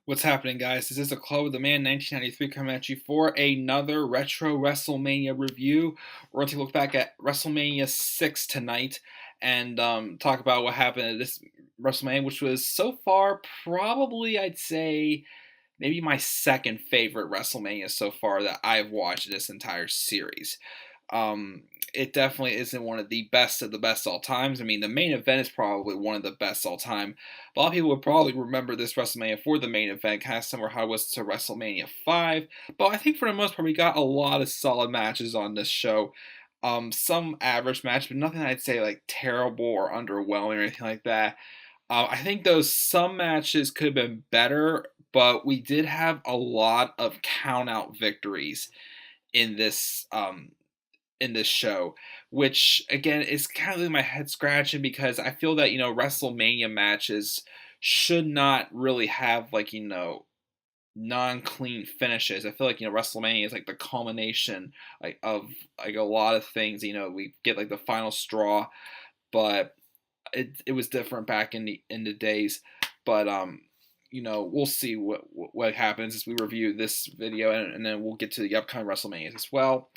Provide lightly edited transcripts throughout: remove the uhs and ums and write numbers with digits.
What's happening, guys? This is a Club of the Man 1993 coming at you for another retro WrestleMania review. We're going to look back at WrestleMania 6 tonight and talk about what happened at this WrestleMania, which was so far probably, I'd say, maybe my second favorite WrestleMania so far that I've watched this entire series. Um, it definitely isn't one of the best all times. I mean, the main event is probably one of the best all time. A lot of people would probably remember this WrestleMania for the main event, kind of similar how it was to WrestleMania 5. But I think for the most part, we got a lot of solid matches on this show. Some average match, but nothing I'd say like terrible or underwhelming or anything like that. I think those some matches could have been better, but we did have a lot of count out victories in this show, which again is kind of leaving my head scratching because I feel that WrestleMania matches should not really have like non-clean finishes. I feel like WrestleMania is like the culmination like of like a lot of things. We get like the final straw, but it was different back in the days. But we'll see what happens as we review this video, and then we'll get to the upcoming WrestleManias as well.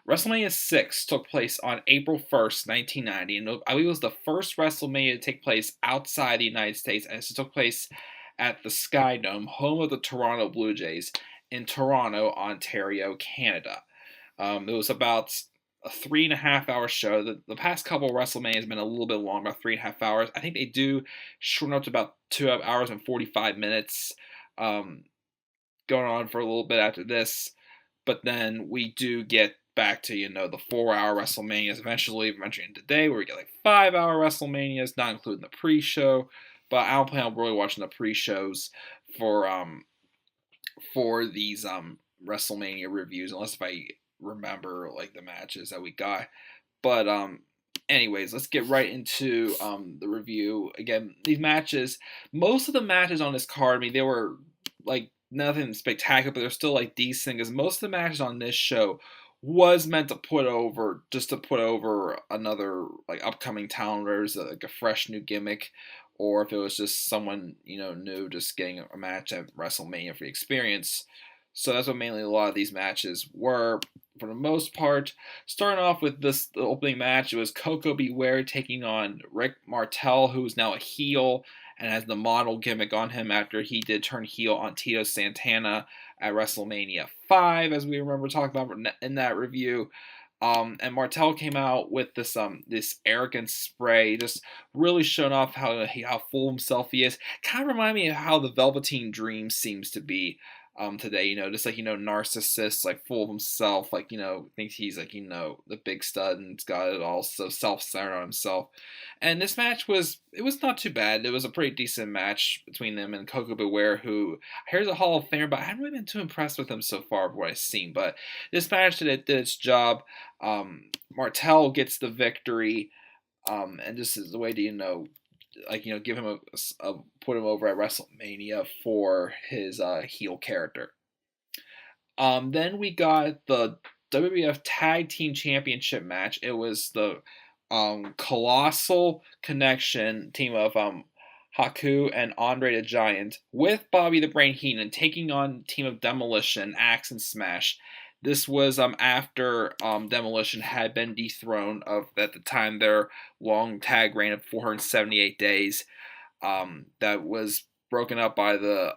WrestleMania 6 took place on April 1st, 1990, and I believe it was the first WrestleMania to take place outside the United States, and it took place at the Skydome, home of the Toronto Blue Jays, in Toronto, Ontario, Canada. It was about a 3.5 hour show. The past couple of WrestleMania has been a little bit long, about 3.5 hours. I think they do shorten up to about 2 hours and 45 minutes, going on for a little bit after this. But then we do get back to the 4 hour WrestleManias eventually today, where we get like 5 hour WrestleManias, not including the pre-show. But I don't plan on really watching the pre-shows for these WrestleMania reviews, unless if I remember like the matches that we got. But anyways, let's get right into the review. Again, these matches, most of the matches on this card, I mean, they were like nothing spectacular, but they're still like decent because most of the matches on this show was meant to put over another like upcoming talent, or like a fresh new gimmick, or if it was just someone new just getting a match at WrestleMania for the experience. So that's what mainly a lot of these matches were, for the most part. Starting off with the opening match, it was Coco Beware taking on Rick Martel, who is now a heel and has the model gimmick on him after he did turn heel on Tito Santana at WrestleMania 5, as we remember talking about in that review. And Martel came out with this arrogant spray, just really showing off how full of himself he is. Kind of remind me of how the Velveteen Dream seems to be today, just like narcissist, like full of himself, like thinks he's like the big stud and it's got it all, so self-centered on himself. And this match was not too bad. It was a pretty decent match between them and Coco Beware, who here's a Hall of Famer, but I haven't really been too impressed with him so far of what I've seen. But this match did its job. Martel gets the victory, and this is the way to give him a put him over at WrestleMania for his heel character. Then we got the WWF Tag Team Championship match. It was the Colossal Connection team of Haku and Andre the Giant with Bobby the Brain Heenan taking on team of Demolition, Axe and Smash. This was after Demolition had been dethroned of at the time their long tag reign of 478 days. That was broken up by the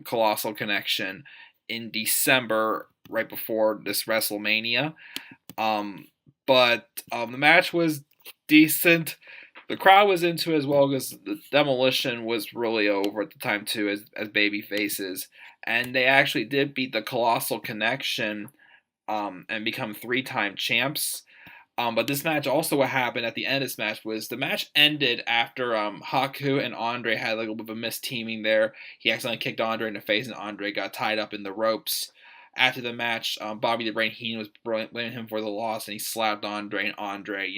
Colossal Connection in December, right before this WrestleMania. But the match was decent. The crowd was into it as well because the Demolition was really over at the time too as baby faces, and they actually did beat the Colossal Connection and become 3-time champs. But this match also, what happened at the end of this match was the match ended after Haku and Andre had like a little bit of a misteaming there. He accidentally kicked Andre in the face and Andre got tied up in the ropes. After the match, Bobby the Brain Heenan was blaming him for the loss, and he slapped Andre, and Andre,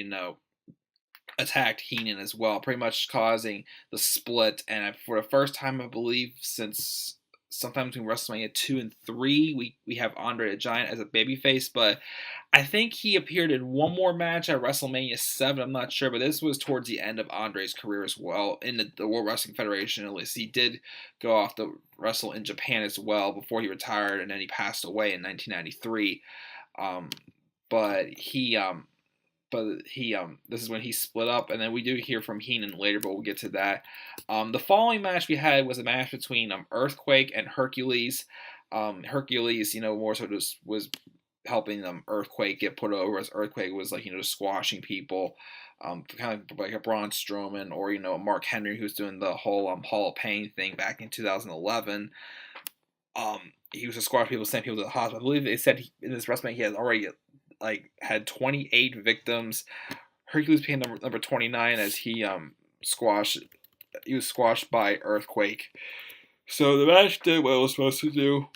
attacked Heenan as well, pretty much causing the split. And for the first time, I believe, since sometime between WrestleMania 2 and 3. We have Andre the Giant as a babyface, but I think he appeared in one more match at WrestleMania 7. I'm not sure, but this was towards the end of Andre's career as well in the World Wrestling Federation. At least he did go off to wrestle in Japan as well before he retired, and then he passed away in 1993. Um, but he this is when he split up, and then we do hear from Heenan later, but we'll get to that. The following match we had was a match between Earthquake and Hercules. Hercules, more so just was helping Earthquake get put over, as Earthquake was like just squashing people, kind of like a Braun Strowman or Mark Henry, who's doing the whole Hall of Pain thing back in 2011. He was to squash people, send people to the hospital. I believe they said in this WrestleMania he has already had 28 victims. Hercules became number 29 as he was squashed by Earthquake. So the match did what it was supposed to do.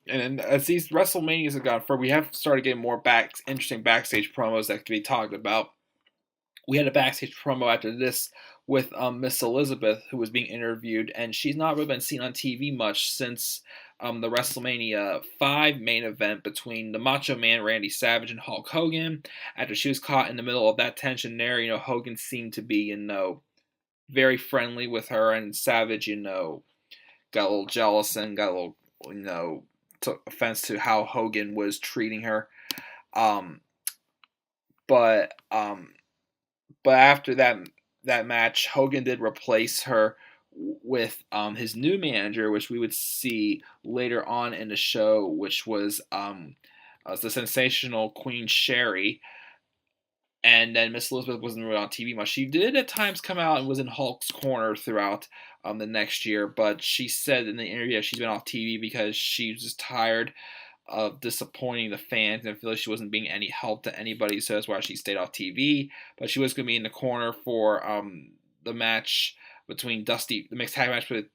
And then as these WrestleManias have gone forward, we have started getting more interesting backstage promos that could be talked about. We had a backstage promo after this with Miss Elizabeth, who was being interviewed, and she's not really been seen on TV much since the WrestleMania 5 main event between the Macho Man Randy Savage and Hulk Hogan. After she was caught in the middle of that tension there, Hogan seemed to be, very friendly with her, and Savage, got a little jealous and got a little, took offense to how Hogan was treating her. But after that match, Hogan did replace her with his new manager, which we would see later on in the show, which was the sensational Queen Sherry. And then Miss Elizabeth wasn't really on TV much. She did at times come out and was in Hulk's corner throughout the next year, but she said in the interview that she's been off TV because she was just tired of disappointing the fans and feel like she wasn't being any help to anybody, so that's why she stayed off TV. But she was going to be in the corner for the match between the mixed tag match with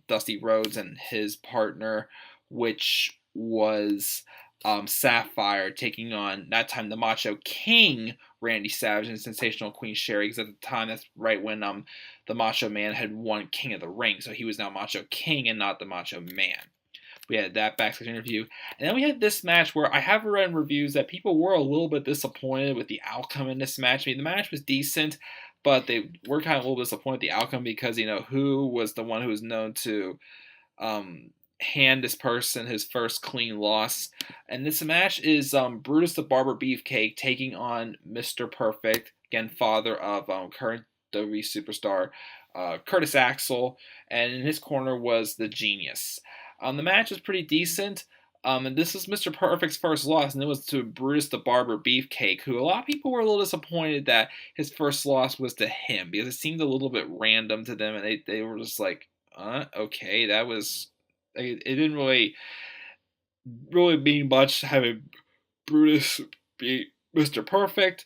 Dusty Rhodes and his partner, which was Sapphire, taking on, that time, the Macho King Randy Savage and sensational Queen Sherry, because at the time, that's right when the Macho Man had won King of the Ring, so he was now Macho King and not the Macho Man. We had that backstage interview. And then we had this match where I have read in reviews that people were a little bit disappointed with the outcome in this match. I mean, the match was decent, but they were kind of a little disappointed with the outcome because, who was the one who was known to hand this person his first clean loss. And this match is Brutus the Barber Beefcake taking on Mr. Perfect, again, father of current WWE superstar Curtis Axel. And in his corner was the Genius. The match was pretty decent, and this was Mr. Perfect's first loss, and it was to Brutus the Barber Beefcake, who a lot of people were a little disappointed that his first loss was to him, because it seemed a little bit random to them, and they were just like, okay, that was, it didn't really mean much having Brutus be Mr. Perfect.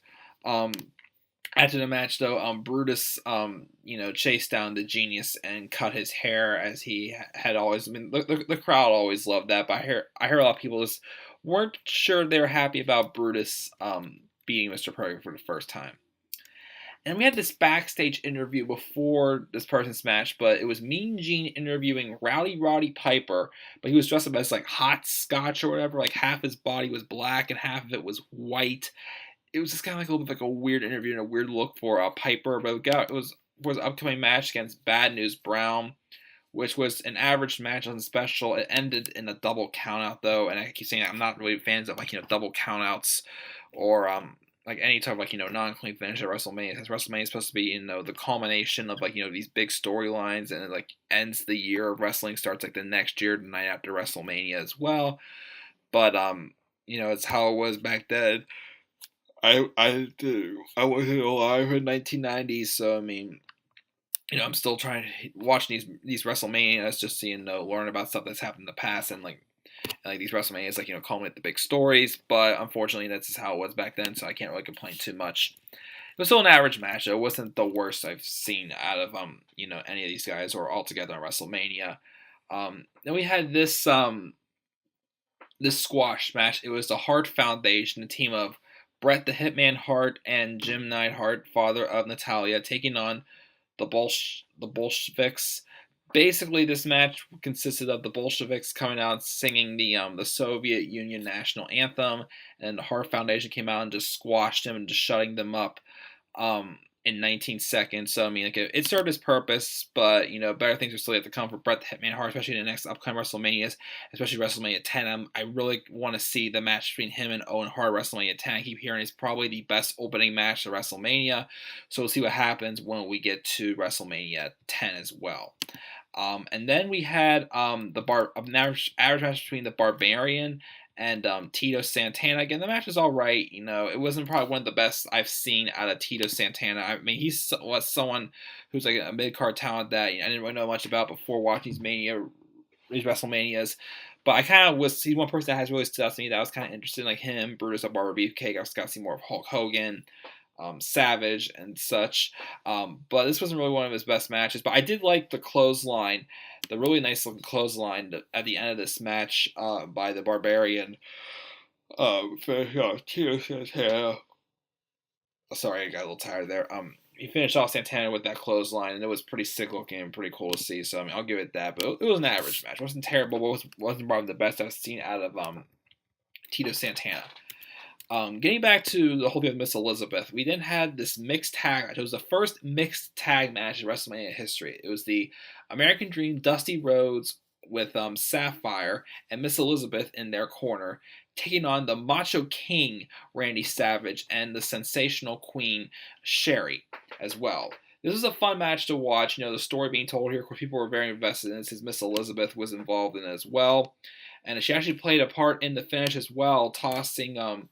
After the match, though, Brutus, chased down the Genius and cut his hair, as he had always. I mean, the crowd always loved that, but I hear a lot of people just weren't sure they were happy about Brutus beating Mr. Perfect for the first time. And we had this backstage interview before this person's match, but it was Mean Gene interviewing Roddy Piper, but he was dressed up as like hot scotch or whatever. Like half his body was black and half of it was white. It was just kind of like a little bit like a weird interview and a weird look for Piper, but it was an upcoming match against Bad News Brown, which was an average match on the special. It ended in a double countout, though, and I keep saying I'm not really fans of double countouts or any type of non-clean finish at WrestleMania, because WrestleMania is supposed to be the culmination of these big storylines, and it ends the year of wrestling, starts the next year, the night after WrestleMania as well. But it's how it was back then. I wasn't alive in 1990s, so I mean, I'm still trying to watch these WrestleManias just to learn about stuff that's happened in the past, and these WrestleManias culminate the big stories. But unfortunately, that's just how it was back then, so I can't really complain too much. It was still an average match. It wasn't the worst I've seen out of any of these guys or altogether on WrestleMania. Then we had this squash match. It was the Hart Foundation, a team of Bret the Hitman Hart and Jim Neidhart, father of Natalia, taking on the Bolsheviks, Basically, this match consisted of the Bolsheviks coming out singing the Soviet Union national anthem, and the Hart Foundation came out and just squashed them and just shutting them up in 19 seconds. So I mean, like it served its purpose, but better things are still yet to come for Bret the Hitman Hart, especially in the next upcoming WrestleManias, especially WrestleMania 10. I really want to see the match between him and Owen Hart at WrestleMania 10. I keep hearing it's probably the best opening match of WrestleMania, so we'll see what happens when we get to WrestleMania 10 as well. And then we had an average match between the Barbarian and Tito Santana. Again, the match is all right. It wasn't probably one of the best I've seen out of Tito Santana. I mean, he's someone who's like a mid card talent that I didn't really know much about before watching these WrestleManias. But I kind of he's one person that has really stood out to me that I was kind of interested in, like him, Brutus, a Barber Beefcake. I was got to see more of Hulk Hogan. Savage and such, but this wasn't really one of his best matches. But I did like the clothesline, the really nice looking clothesline at the end of this match by the Barbarian. Sorry, I got a little tired there. He finished off Santana with that clothesline, and it was pretty sick looking and pretty cool to see. So I mean, I'll give it that. But it was an average match. It wasn't terrible, but wasn't probably the best I've seen out of Tito Santana. Getting back to the whole thing with Miss Elizabeth, we then had this mixed tag match. It was the first mixed tag match in WrestleMania history. It was the American Dream Dusty Rhodes with Sapphire and Miss Elizabeth in their corner, taking on the Macho King Randy Savage and the Sensational Queen Sherry as well. This was a fun match to watch. The story being told here, of course, people were very invested in this, as Miss Elizabeth was involved in it as well. And she actually played a part in the finish as well, tossing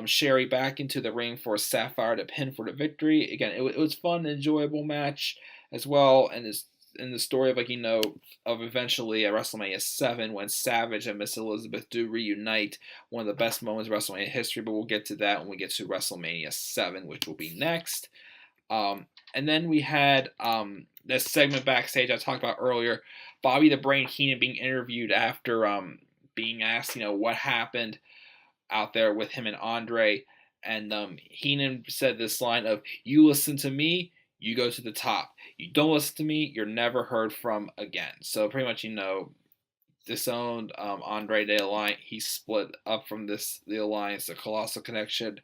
Sherry back into the ring for Sapphire to pin for the victory. Again, it was fun and enjoyable match as well. And it's in the story of of eventually at WrestleMania 7 when Savage and Miss Elizabeth do reunite, one of the best moments of WrestleMania history. But we'll get to that when we get to WrestleMania 7, which will be next. And then we had this segment backstage I talked about earlier. Bobby the Brain Heenan being interviewed after being asked, what happened out there with him and Andre. And Heenan said this line of, "You listen to me, you go to the top. You don't listen to me, you're never heard from again." So pretty much, disowned Andre the Alliance. He split up from the Alliance, the Colossal Connection.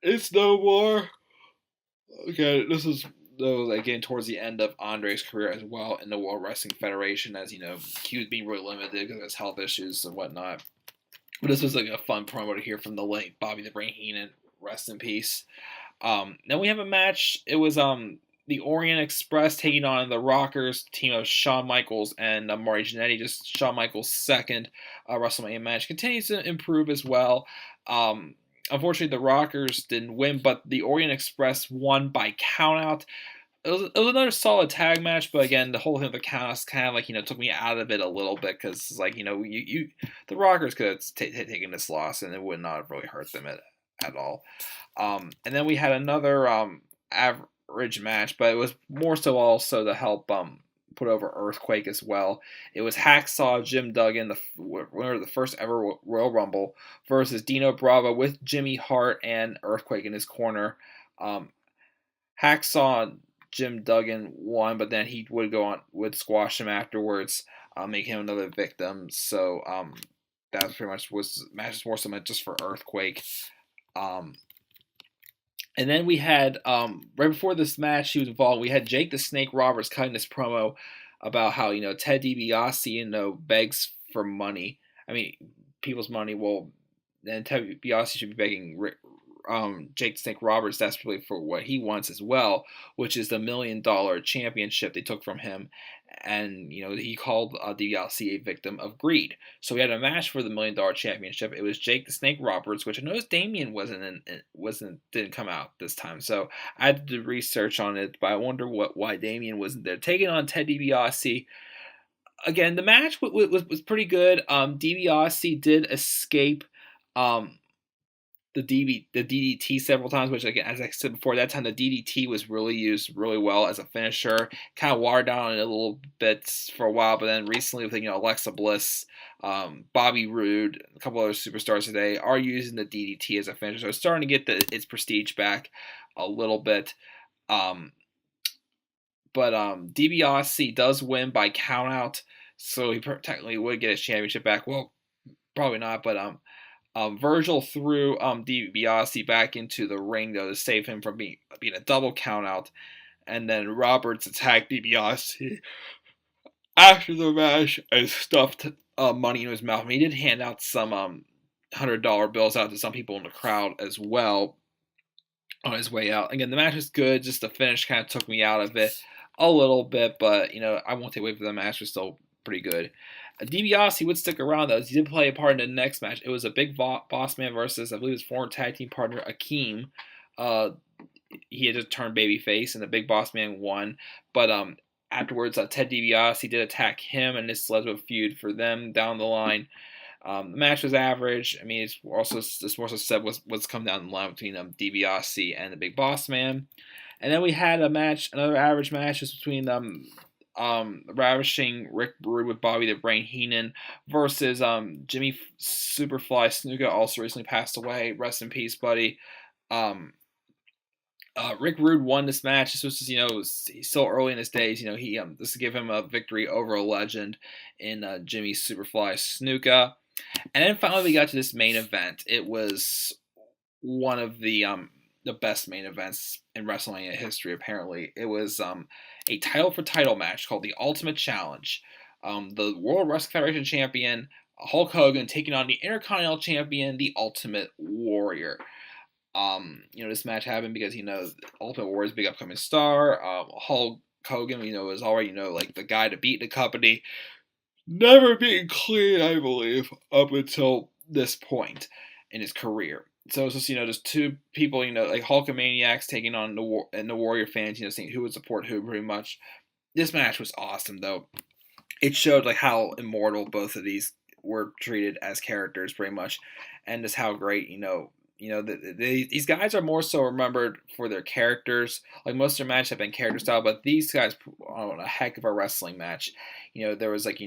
It's no more. Okay, this was again towards the end of Andre's career as well in the World Wrestling Federation, as he was being really limited because of his health issues and whatnot. But this was like a fun promo to hear from the late Bobby the Brain Heenan, rest in peace. Then we have a match. It was the Orient Express taking on the Rockers, team of Shawn Michaels and Marty Jannetty. Just Shawn Michaels' second WrestleMania match continues to improve as well. Unfortunately, the Rockers didn't win, but the Orient Express won by countout. It was another solid tag match, but again, the whole thing with the countouts kind of took me out of it a little bit because the Rockers could have taken this loss and it would not have really hurt them at all. And then we had another average match, but it was more so also to help put over Earthquake as well. It was Hacksaw Jim Duggan, the winner of the first ever Royal Rumble, versus Dino Bravo with Jimmy Hart and Earthquake in his corner. Hacksaw Jim Duggan won, but then he would squash him afterwards, make him another victim. So that was pretty much matches more so meant just for Earthquake. And then we had, right before this match he was involved, we had Jake the Snake Roberts cutting this promo about how, Ted DiBiase, begs for money. I mean, people's money. Well, then Ted DiBiase should be begging Jake the Snake Roberts desperately for what he wants as well, which is the $1 million championship they took from him. And, he called DiBiase a victim of greed. So we had a match for the $1 million championship. It was Jake the Snake Roberts, which I noticed Damien didn't come out this time. So I had to do research on it, but I wonder why Damien wasn't there. Taking on Ted DiBiase. Again, the match was pretty good. DiBiase did escape the DDT several times, which, again, as I said before, that time the DDT was really used really well as a finisher. Kind of watered down it a little bit for a while, but then recently with Alexa Bliss, Bobby Roode, a couple other superstars today are using the DDT as a finisher. So it's starting to get its prestige back a little bit. but DiBiase does win by countout, so he technically would get his championship back. Well, probably not, but Virgil threw DiBiase back into the ring though to save him from being a double countout, and then Roberts attacked DiBiase after the match and stuffed money in his mouth. And he did hand out some $100 bills out to some people in the crowd as well on his way out. Again, the match was good. Just the finish kind of took me out of it a little bit, but I won't take away from the match. It was still pretty good. DiBiase would stick around though. He did play a part in the next match. It was a Big Boss Man versus, I believe, his former tag team partner Akeem. He had just turned babyface, and the Big Boss Man won. But afterwards, Ted DiBiase did attack him, and this led to a feud for them down the line. The match was average. I mean, it's more so said what's come down the line between DiBiase and the Big Boss Man. And then we had another average match between Ravishing Rick Rude with Bobby the Brain Heenan versus Jimmy Superfly Snuka, also recently passed away. Rest in peace, buddy. Rick Rude won this match. This was just, he's still early in his days. This to give him a victory over a legend in Jimmy Superfly Snuka. And then finally we got to this main event. It was one of the best main events in WrestleMania history, apparently. It was a title for title match called the Ultimate Challenge. The World Wrestling Federation champion, Hulk Hogan, taking on the Intercontinental champion, the Ultimate Warrior. This match happened because, Ultimate Warrior is a big upcoming star. Hulk Hogan, was already, like the guy to beat the company. Never being clean, I believe, up until this point in his career. So it's just, just two people, like Hulkamaniacs taking on the Warrior fans, seeing who would support who pretty much. This match was awesome, though. It showed, like, how immortal both of these were treated as characters, pretty much, and just how great, these guys are more so remembered for their characters. Like, most of their matches have been character style, but these guys put on a heck of a wrestling match. There was, like,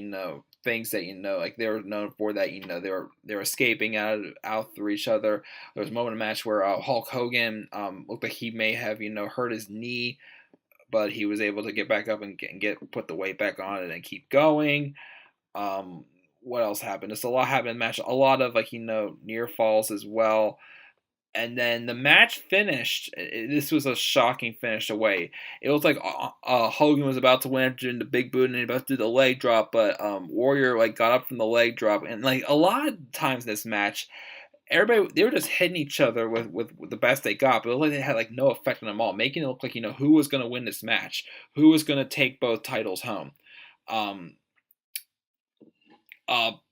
things that, like, they were known for that, they were escaping out through each other. There was a moment in the match where Hulk Hogan looked like he may have, hurt his knee, but he was able to get back up and put the weight back on it and keep going. What else happened? Just a lot happened in the match. A lot of, like, near falls as well. And then the match finished. This was a shocking finish away. It was like Hogan was about to win during the big boot and about to do the leg drop, but Warrior, like, got up from the leg drop. And, like, a lot of times in this match, everybody, they were just hitting each other with the best they got, but it looked like they had, like, no effect on them all, making it look like, who was going to win this match, who was going to take both titles home.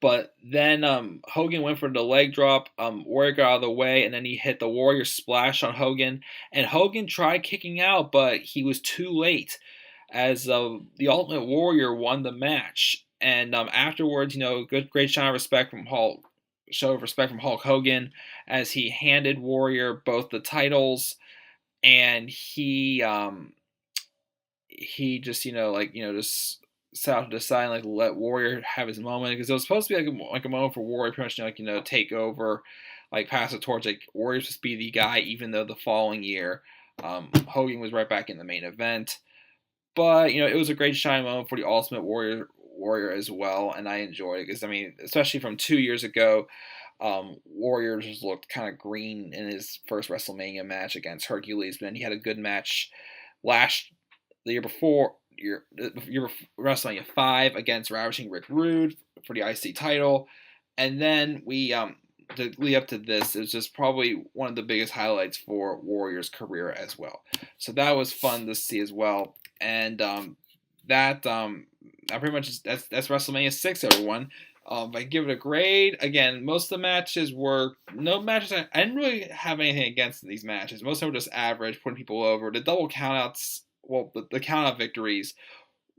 But then Hogan went for the leg drop. Warrior got out of the way, and then he hit the Warrior splash on Hogan. And Hogan tried kicking out, but he was too late, as the Ultimate Warrior won the match. And afterwards, great show of respect from Hulk Hogan, as he handed Warrior both the titles, and he just just set out to decide, like, let Warrior have his moment, because it was supposed to be like a moment for Warrior, pretty much, take over, like, pass the torch, like, Warrior supposed to be the guy, even though the following year Hogan was right back in the main event. But it was a great shining moment for the Ultimate Warrior as well, and I enjoyed it, because especially from 2 years ago, Warrior just looked kind of green in his first WrestleMania match against Hercules, but then he had a good match the year before WrestleMania 5 against Ravishing Rick Rude for the IC title. And then we to lead up to this, it was just probably one of the biggest highlights for Warrior's career as well. So that was fun to see as well. And that's WrestleMania 6, everyone. If I give it a grade, again, most of the matches were no matches. I didn't really have anything against these matches. Most of them were just average, putting people over. The double countouts, the count-out victories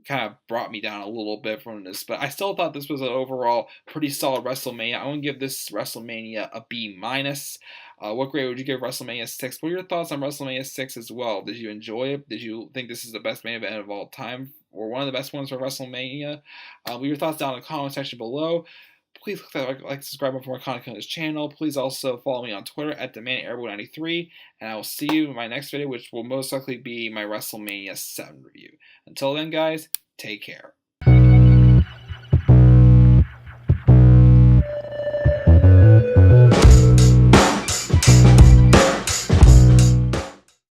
kind of brought me down a little bit from this, but I still thought this was an overall pretty solid WrestleMania. I want to give this WrestleMania a B-. What grade would you give WrestleMania 6? What are your thoughts on WrestleMania 6 as well? Did you enjoy it? Did you think this is the best main event of all time, or one of the best ones for WrestleMania? Leave your thoughts down in the comment section below. Please click that like, subscribe button for more content on this channel. Please also follow me on Twitter at DemandAirboy93, and I will see you in my next video, which will most likely be my WrestleMania 7 review. Until then, guys, take care.